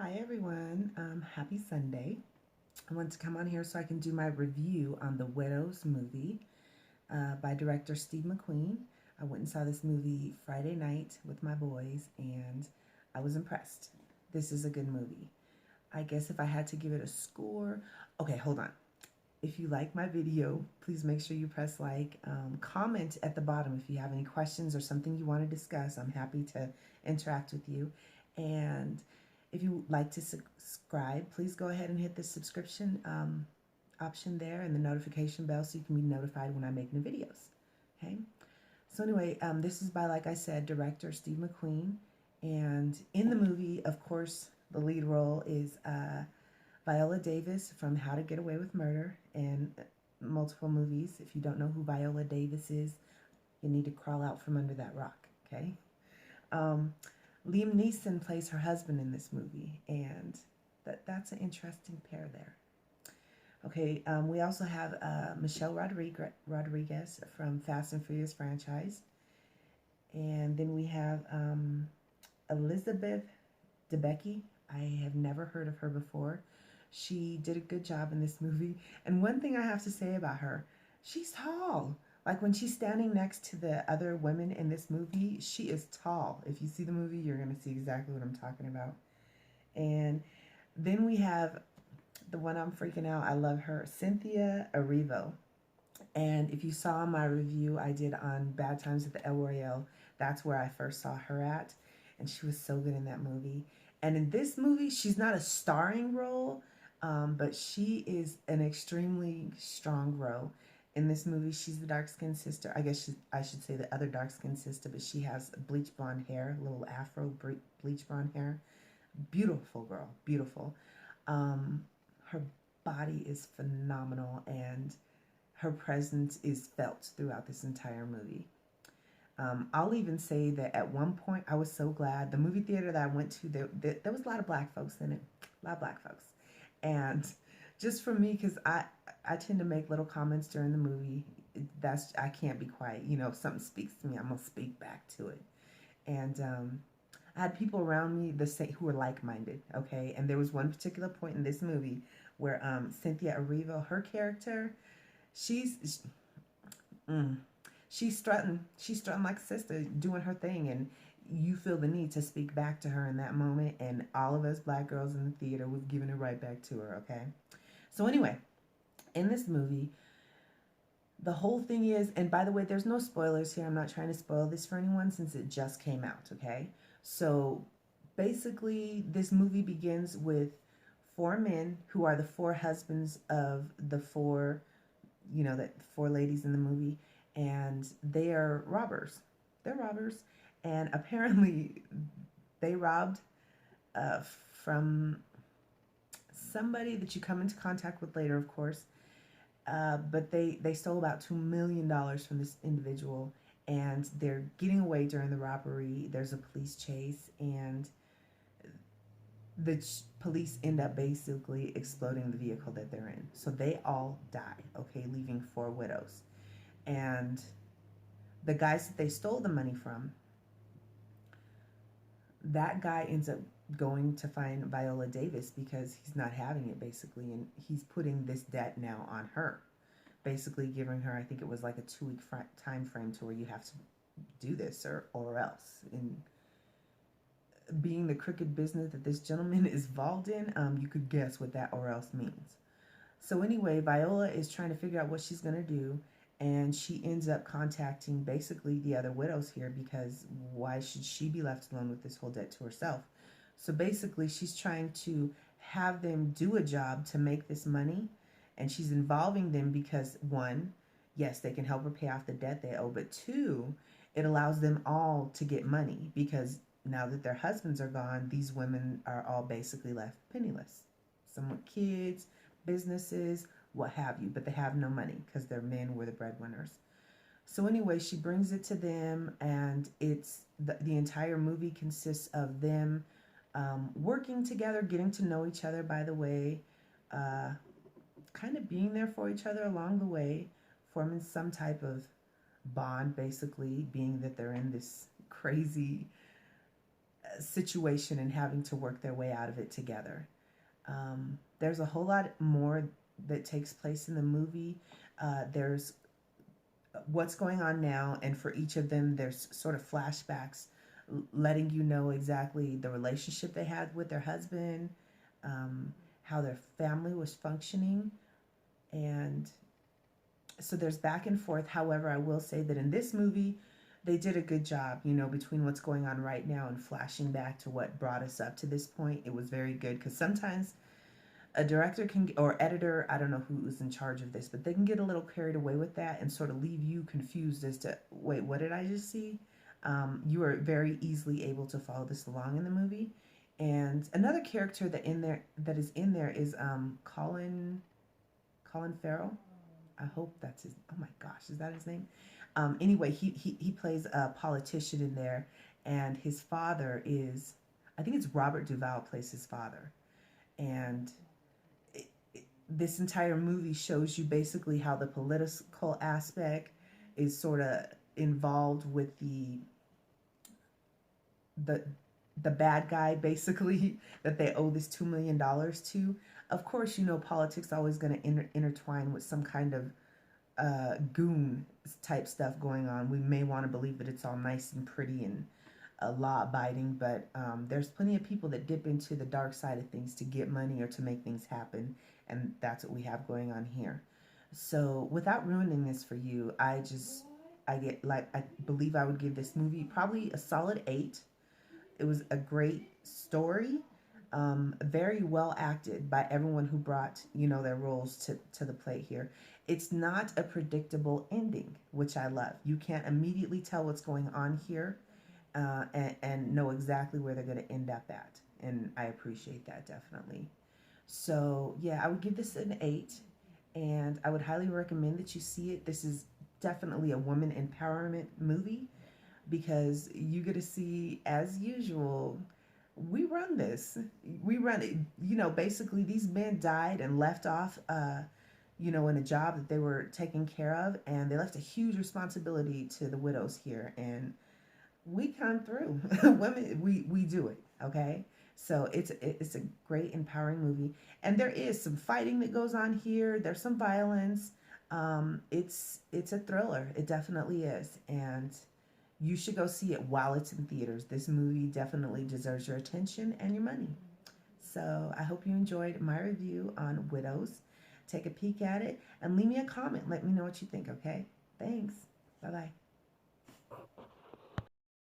Hi everyone, happy Sunday. I want to come on here so I can do my review on The Widows movie by director Steve McQueen. I went and saw this movie Friday night with my boys and I was impressed. This is a good movie. I guess if I had to give it a score, okay, hold on. If you like my video, please make sure you press like. Comment at the bottom if you have any questions or something you want to discuss. I'm happy to interact with you. And if you like to subscribe, please go ahead and hit the subscription option there and the notification bell so you can be notified when I make new videos. Okay. So anyway, this is by, like I said, director Steve McQueen. And in the movie, of course, the lead role is Viola Davis from How to Get Away with Murder and multiple movies. If you don't know who Viola Davis is, you need to crawl out from under that rock, okay? Um, Liam Neeson plays her husband in this movie, and that's an interesting pair there. Okay, we also have Michelle Rodriguez from Fast and Furious franchise. And then we have Elizabeth Debicki. I have never heard of her before. She did a good job in this movie. And one thing I have to say about her, she's tall. Like when she's standing next to the other women in this movie, she is tall. If you see the movie, you're going to see exactly what I'm talking about. And then we have the one I'm freaking out. I love her, Cynthia Erivo. And if you saw my review I did on Bad Times at the El Royale, that's where I first saw her at. And she was so good in that movie. And in this movie, she's not a starring role, but she is an extremely strong role. In this movie, she's the dark-skinned sister. I guess I should say the other dark-skinned sister, but she has bleach blonde hair, little afro bleach blonde hair. Beautiful girl, beautiful. Her body is phenomenal, and her presence is felt throughout this entire movie. I'll even say that at one point I was so glad the movie theater that I went to, there was a lot of black folks in it, a lot of black folks, and just for me, because I tend to make little comments during the movie. That's I can't be quiet. You know, if something speaks to me, I'm gonna speak back to it. And I had people around me the same who were like-minded. Okay, and there was one particular point in this movie where Cynthia Erivo, her character, she's mm, she's strutting like a sister, doing her thing, and you feel the need to speak back to her in that moment, and all of us black girls in the theater was giving it right back to her. Okay, so anyway, in this movie, the whole thing is, and by the way, there's no spoilers here. I'm not trying to spoil this for anyone since it just came out. Okay, so basically, this movie begins with four men who are the four husbands of the four, the four ladies in the movie, and they are robbers. They're robbers, and apparently they robbed uh, from somebody that you come into contact with later, of course. But they stole about $2 million from this individual, and they're getting away during the robbery. There's a police chase, and the police end up basically exploding the vehicle that they're in. So they all die, okay, leaving four widows. And the guys that they stole the money from, that guy ends up going to find Viola Davis because he's not having it basically, and he's putting this debt now on her, basically giving her, I think it was like a 2-week time frame to where you have to do this or else. And being the crooked business that this gentleman is involved in, you could guess what that or else means. So anyway, Viola is trying to figure out what she's going to do, and she ends up contacting basically the other widows here because why should she be left alone with this whole debt to herself? So basically, she's trying to have them do a job to make this money, and she's involving them because one, yes, they can help her pay off the debt they owe, but two, it allows them all to get money because now that their husbands are gone, these women are all basically left penniless. Some with kids, businesses, what have you, but they have no money because their men were the breadwinners. So anyway, she brings it to them, and it's the entire movie consists of them working together, getting to know each other, by the way, uh, kind of being there for each other along the way, forming some type of bond, basically, being that they're in this crazy situation and having to work their way out of it together. There's a whole lot more that takes place in the movie. There's what's going on now, and for each of them, there's sort of flashbacks letting you know exactly the relationship they had with their husband, how their family was functioning, and so there's back and forth. However, I will say that in this movie, they did a good job, between what's going on right now and flashing back to what brought us up to this point. It was very good because sometimes a director can, or editor, I don't know who's in charge of this, but they can get a little carried away with that and sort of leave you confused as to, wait, what did I just see? You are very easily able to follow this along in the movie. And another character that is in there is Colin Farrell. I hope that's his. Oh my gosh, is that his name? Anyway, he plays a politician in there, and his father is, I think it's Robert Duvall plays his father, and this entire movie shows you basically how the political aspect is sort of involved with the the bad guy basically that they owe this $2 million to. Of course, politics always going to intertwine with some kind of goon type stuff going on. We may want to believe that it's all nice and pretty and law abiding, but there's plenty of people that dip into the dark side of things to get money or to make things happen, and that's what we have going on here. So, without ruining this for you, I believe I would give this movie probably a solid 8. It was a great story, very well acted by everyone who brought their roles to the plate here. It's not a predictable ending, which I love. You can't immediately tell what's going on here, and know exactly where they're going to end up at, and I appreciate that definitely. So yeah, I would give this an 8, and I would highly recommend that you see it. This is definitely a woman empowerment movie because you get to see, as usual, we run this. We run it. Basically, these men died and left off, in a job that they were taking care of, and they left a huge responsibility to the widows here. And we come through. Women, we do it. Okay. So it's a great empowering movie, and there is some fighting that goes on here. There's some violence. It's a thriller. It definitely is, and you should go see it while it's in theaters. This movie definitely deserves your attention and your money. So I hope you enjoyed my review on Widows. Take a peek at it and leave me a comment. Let me know what you think, okay? Thanks. Bye-bye.